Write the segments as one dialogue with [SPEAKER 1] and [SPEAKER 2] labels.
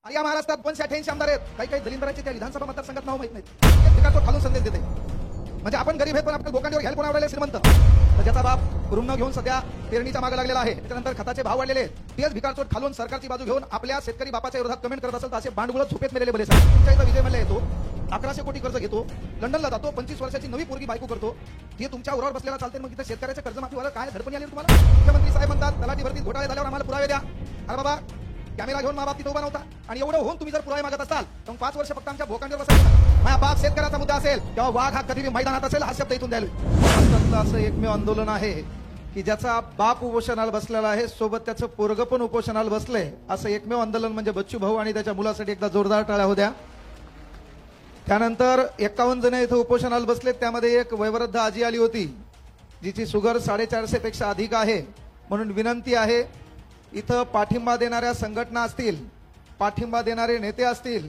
[SPEAKER 1] या महाराष्ट्रात 288 आमदार आहेत. काही काही दलिंदराचे त्या विधानसभा मतदारसंघात नाव माहित नाही. तो खालून संदेश देते म्हणजे आपण गरीब आहेत पण आपल्या लोकांवर घ्यायला कोण आवडले श्रीमंत. तर ज्याचा बाप रुग्ण घेऊन सध्या पेरणीच्या मागे लागलेला आहे, त्यानंतर खताचे भाव वाढलेले आहेत, तेच भिकारचोट खालून सरकारची बाजू घेऊन आपल्या शेतकरी बापाच्या विरोधात कमेंट करत असेल तर असे भांडवल झोपेत मेलेले बरेच आहेत. तुमच्या इथं विजय मल्ल्या येतो, 1100 कोटी कर्ज घेतो, लंडनला जातो, 25 वर्षाची नवी पोरगी बायको करतो, हे तुमच्या उरावर बसलेला चालते. मग इथं शेतकऱ्याच्या कर्जमाफीवर काय धडपणी आली तुम्हाला? मुख्यमंत्री साहेब म्हणतात तलाठी भरतीत घोटाळे झाल्यावर आम्हाला पुरावे द्या. अरे बाबा, कॅमेरा घेऊन मा बाप तिथे उभा नव्हता आणि एवढं होऊन तुम्ही जर पुरावे मागत असाल तर 5 वर्ष फक्त आमच्या भोकांवर बसायचं. माझा बाप शेतकऱ्याचा मुद्दा असेल तेव्हा वाघ हा कधी मैदानात असेल हा शब्द इथून द्यायला. महाराष्ट्रातलं असं एकमेव आंदोलन आहे की ज्याचा बाप उपोषणाला बसलेला आहे, सोबत त्याचं पोरग पण उपोषणाला बसलंय. असं एकमेव आंदोलन म्हणजे बच्चू भाऊ आणि त्याच्या मुलासाठी एकदा जोरदार टाळ्या होत्या. त्यानंतर 51 जण इथं उपोषणाला बसले, त्यामध्ये एक वयोवृद्ध आजी आली होती जिची शुगर 450 पेक्षा अधिक आहे. म्हणून विनंती आहे, इथं पाठिंबा देणाऱ्या संघटना असतील, पाठिंबा देणारे नेते असतील,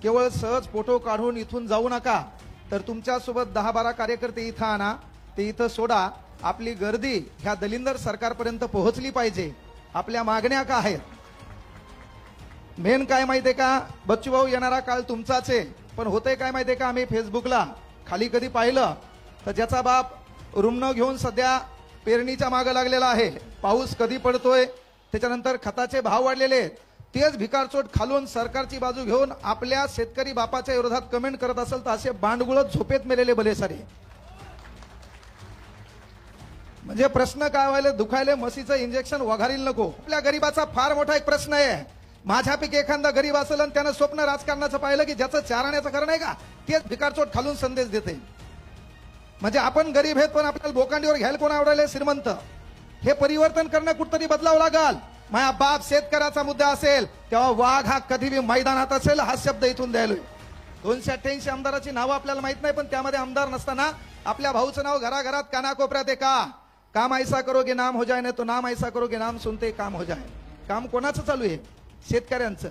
[SPEAKER 1] केवळ सहज फोटो काढून इथून जाऊ नका. तर तुमच्यासोबत 10-12 कार्यकर्ते इथं आणा, ते इथं सोडा. आपली गर्दी ह्या दलिंदर सरकारपर्यंत पोहोचली पाहिजे. आपल्या मागण्या काय आहेत, मेन काय माहितीये का? बच्चू भाऊ, येणारा काळ तुमचाच आहे, पण होतंय काय माहितीये का? आम्ही फेसबुकला खाली कधी पाहिलं तर ज्याचा बाप रुग्ण घेऊन सध्या पेरणीच्या मागे लागलेला आहे, पाऊस कधी पडतोय, त्याच्यानंतर खताचे भाव वाढलेले, तेच भिकारचोट खालून सरकारची बाजू घेऊन आपल्या शेतकरी बापाच्या विरोधात कमेंट करत असेल तर असे बांडगुळ झोपेत मेलेले भले सारे. म्हणजे प्रश्न काय व्हायला, दुखायले म्हशीचं इंजेक्शन वघारील नको. आपल्या गरीबाचा फार मोठा एक प्रश्न आहे. माझ्यापैकी एखादा गरीब असेल आणि त्यानं स्वप्न राजकारणाचं पाहिलं की ज्याचं चारण्याचं खरं नाही का, तेच भिकारचोट खालून संदेश देते. म्हणजे आपण गरीब आहेत पण आपल्याला बोकांडीवर घ्यायला कोण आवडायला श्रीमंत. हे परिवर्तन करणं कुठतरी बदलावं लागल. माझा बाप शेतकऱ्याचा मुद्दा असेल तेव्हा वाघ हा कधी भी मैदानात असेल हा शब्द इथून द्यायलोय. 288 आमदाराची नावं आपल्याला माहित नाही, पण त्यामध्ये आमदार नसताना आपल्या भाऊचं नाव घराघरात कानाकोपऱ्यात आहे का? काम ऐसा करोगे नाम हो जाए, नाही तो नाम ऐसा करोगे नाम सुनते काम हो जाए. काम कोणाचं चालू आहे? शेतकऱ्यांचं.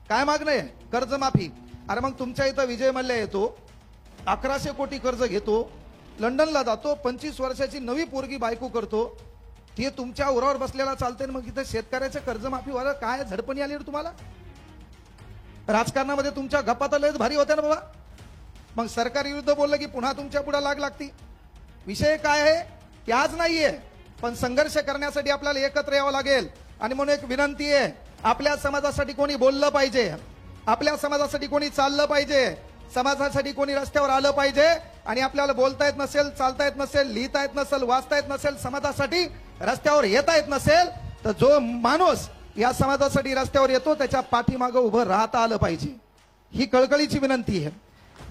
[SPEAKER 1] काय मागणं आहे? कर्जमाफी. अरे मग तुमच्या इथं विजय मल्ल्या येतो, 1100 कोटी कर्ज घेतो, लंडनला जातो, 25 वर्षाची नवी पोरगी बायको करतो, ते तुमच्या उरावर बसलेला चालते. मग इथं शेतकऱ्याच्या कर्जमाफीवर काय झडपणी आली तुम्हाला? राजकारणामध्ये तुमच्या गप्पा लयच भारी होत्या ना बाबा. मग सरकार विरुद्ध बोललं की पुन्हा तुमच्या पुढे लाग लागती. विषय काय आहे ते आज नाहीये, पण संघर्ष करण्यासाठी आपल्याला एकत्र यावं लागेल. आणि म्हणून एक विनंती आहे, आपल्या समाजासाठी कोणी बोललं पाहिजे, आपल्या समाजासाठी कोणी चाललं पाहिजे, समाजासाठी कोणी रस्त्यावर आलं पाहिजे. आणि आपल्याला बोलता येत नसेल, चालता येत नसेल, लिहिता येत नसेल, वाचता येत नसेल, समाजासाठी रस्त्यावर येता येत नसेल, तर जो माणूस या समाजासाठी रस्त्यावर येतो त्याच्या पाठीमागं उभं राहता आलं पाहिजे. ही कळकळीची विनंती आहे.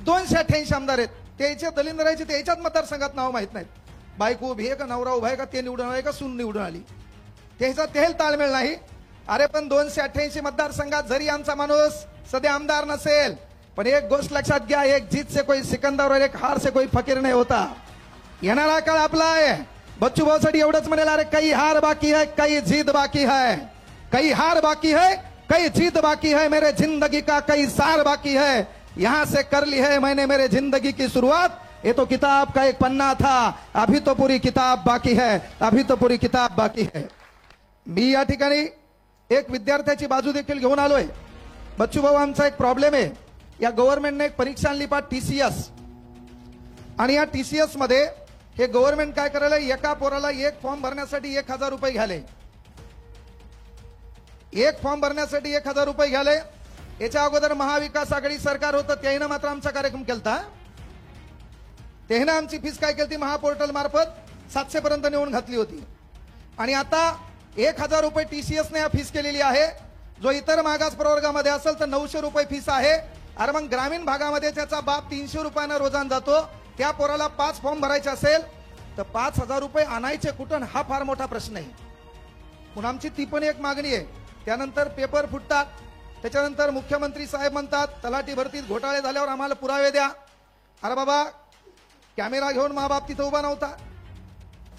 [SPEAKER 1] 288 आमदार आहेत, त्याच्या दलिंदराचे त्याच्याच मतदारसंघात नाव माहित नाहीत. बायको उभी आहे का, नवरा उभा आहे का, ते निवडून आले का सून निवडून आली, त्याचा तेल ताळमेळ नाही. अरे पण 288 मतदारसंघात जरी आमचा माणूस सध्या आमदार नसेल, पण एक गोष्ट लक्षात घ्या, एक जीत से कोई सिकंदर और एक हार से कोई फकीर नहीं होता. येणारा काळ आपला आहे. बच्चू भाऊ साठी एवढंच म्हणेल, अरे काही हार बाकी है, काही जीत बाकी है, काही हार बाकी है, काही जीत बाकी है, मेरे जिंदगी का कई सार बाकी है, यहां से कर ली है मैंने मेरे जिंदगी की शुरुआत, ये तो किताब का एक पन्ना था, अभी तो पूरी किताब बाकी है, अभी तो पूरी किताब बाकी है. मी या ठिकाणी एक विद्यार्थ्याची बाजू देखील घेऊन आलोय. बच्चू भाऊ, आमचा एक प्रॉब्लेम आहे, या गव्हर्नमेंटने एक परीक्षा आणली पा TCS, आणि या TCS मध्ये हे गव्हर्नमेंट काय करायला, एका पोराला एक फॉर्म भरण्यासाठी 1000 रुपये घ्याले. एक फॉर्म भरण्यासाठी 1000 रुपये घ्याले. याच्या अगोदर महाविकास आघाडी सरकार होतं, त्यानं मात्र आमचा कार्यक्रम केलता. त्यानं आमची फीस काय केली, महापोर्टल मार्फत 700 पर्यंत नेऊन घातली होती. आणि आता 1000 रुपये TCS ने फीस केलेली आहे. जो इतर मागास प्रवर्गामध्ये असेल तर 900 रुपये फीस आहे. अरे मग ग्रामीण भागामध्ये त्याचा बाप 300 रुपयानं रोजान जातो, त्या पोराला 5 फॉर्म भरायचे असेल तर 5000 रुपये आणायचे कुठून, हा फार मोठा प्रश्न आहे. म्हणून आमची ती पण एक मागणी आहे. त्यानंतर पेपर फुटतात, त्याच्यानंतर मुख्यमंत्री साहेब म्हणतात तलाठी भरतीत घोटाळे झाल्यावर आम्हाला पुरावे द्या. अरे बाबा, कॅमेरा घेऊन मा बाप तिथं उभा नव्हता,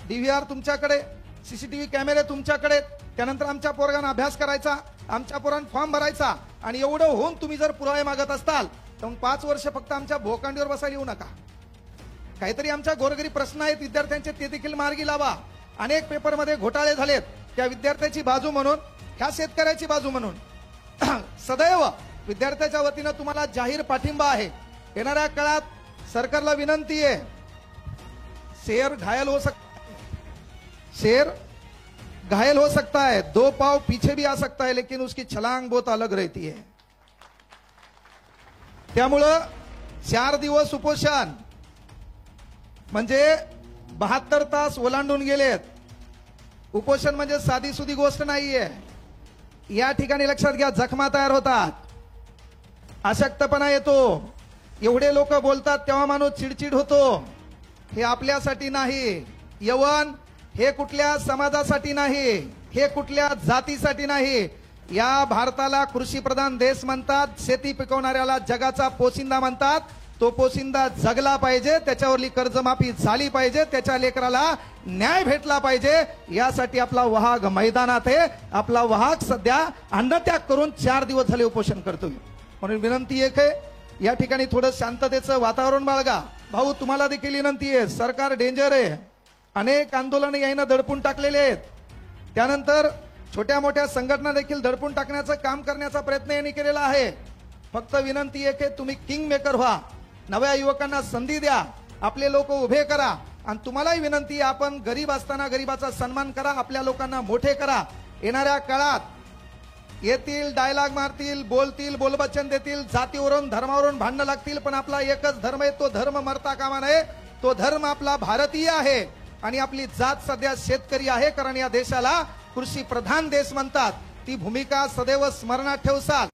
[SPEAKER 1] DVR तुमच्याकडे, CCTV कॅमेरे तुमच्याकडे, त्यानंतर आमच्या पोरांना अभ्यास करायचा, आमच्या पोरांना फॉर्म भरायचा. आणि एवढं होऊन तुम्ही जर पुरावे मागत असताल तर मग 5 वर्ष फक्त आमच्या भोकांडीवर बसायला येऊ नका. काहीतरी आमच्या गोरगरीब प्रश्न आहेत विद्यार्थ्यांचे, ते देखील मार्गी लावा. अनेक पेपरमध्ये घोटाळे झालेत, त्या विद्यार्थ्याची बाजू म्हणून, ह्या शेतकऱ्याची बाजू म्हणून सदैव विद्यार्थ्याच्या वतीनं तुम्हाला जाहीर पाठिंबा आहे। येणाऱ्या काळात सरकारला विनंती आहे, शेर घायल हो सकता है, 2 पाव पीछे भी आ सकता है, लेकिन उसकी छलांग बहुत अलग रहती है। त्यामुळं 4 दिवस उपोषण म्हणजे 72 तास ओलांडून गेलेत। उपोषण म्हणजे साधी सुधी गोष्ट नाहीये। या ठिकाणी लक्षात घ्या, जखमा तयार होतात, अशक्तपणा येतो, एवढे लोक बोलतात तेव्हा माणूस चिडचिड होतो। हे आपल्यासाठी नाही, यवन हे कुठल्या समाजासाठी नाही, हे कुठल्या जातीसाठी नाही। या भारताला कृषी प्रधान देश म्हणतात, शेती पिकवणाऱ्याला जगाचा पोशिंदा म्हणतात। तो पोशिंदा जगला पाहिजे, त्याच्यावरली कर्जमाफी झाली पाहिजे, त्याच्या लेकराला न्याय भेटला पाहिजे। यासाठी आपला वाहक मैदानात आहे। आपला वाहक सध्या अन्नत्याग करून 4 दिवस झाले उपोषण करतोय। म्हणून विनंती एक आहे, या ठिकाणी थोडं शांततेचं वातावरण बाळगा। भाऊ तुम्हाला देखील विनंती आहे, सरकार डेंजर आहे, अनेक आंदोलन यानं दडपून टाकलेले आहेत, त्यानंतर छोट्या मोठ्या संघटना देखील दडपून टाकण्याचं काम करण्याचा प्रयत्न यांनी केलेला आहे। फक्त विनंती आहे की तुम्ही किंग मेकर व्हा, नव्या युवकांना संधी द्या, आपले लोक उभे करा। आणि तुम्हालाही विनंती आहे, आपण गरीब असताना गरीबाचा सन्मान करा, आपल्या लोकांना मोठे करा। येणाऱ्या काळात येतील, डायलॉग मारतील, बोलतील, बोलबच्चन देतील, जातीवरून धर्मावरून भांडणं लागतील, पण आपला एकच धर्म आहे, तो धर्म मरता कामा नये। तो धर्म आपला भारतीय आहे आणि आपली जात सध्या शेतकरी आहे, कारण या देशाला कृषी प्रधान देश म्हणतात। ती भूमिका सदैव स्मरणात ठेवसाल।